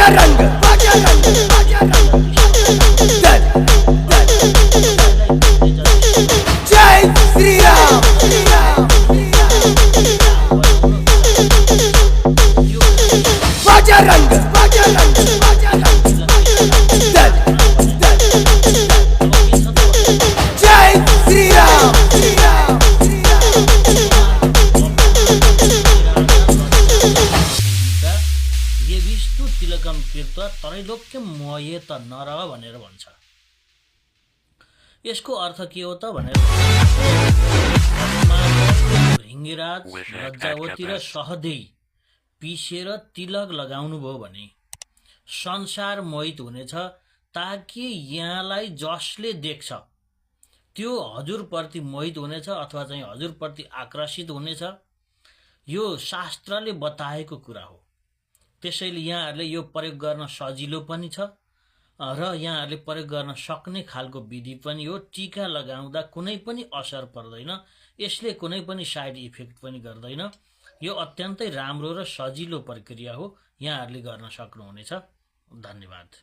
बजरंग जय श्री राम बजरंग जय श्री राम ये विष्णु तिलकम कृत्वा त्रैलोक्यम मोहेत नर भनेर भन्छ। यसको अर्थ के हो त भनेर भृङ्गिराज लज्जावती र सहदेई पिसेर तिलक लगाउनु भयो भने संसार मोहित हुनेछ, ताकि यहाँलाई जसले देख्छ त्यो हजुरप्रति मोहित हुनेछ अथवा चाहिँ हजुरप्रति आकर्षित हुनेछ। यो शास्त्रले बताएको कुरा हो। त्यसैले यहाँहरूले यो प्रयोग गर्न सजिलो पनि छ र यहाँहरूले प्रयोग गर्न सक्ने खालको विधि पनि हो। टीका लगाउँदा कुनै पनि असर पर्दैन, यसले कुनै पनि साइड इफेक्ट पनि गर्दैन। यो अत्यन्तै राम्रो र सजिलो प्रक्रिया हो, यहाँहरूले गर्न सक्नुहुनेछ। धन्यवाद।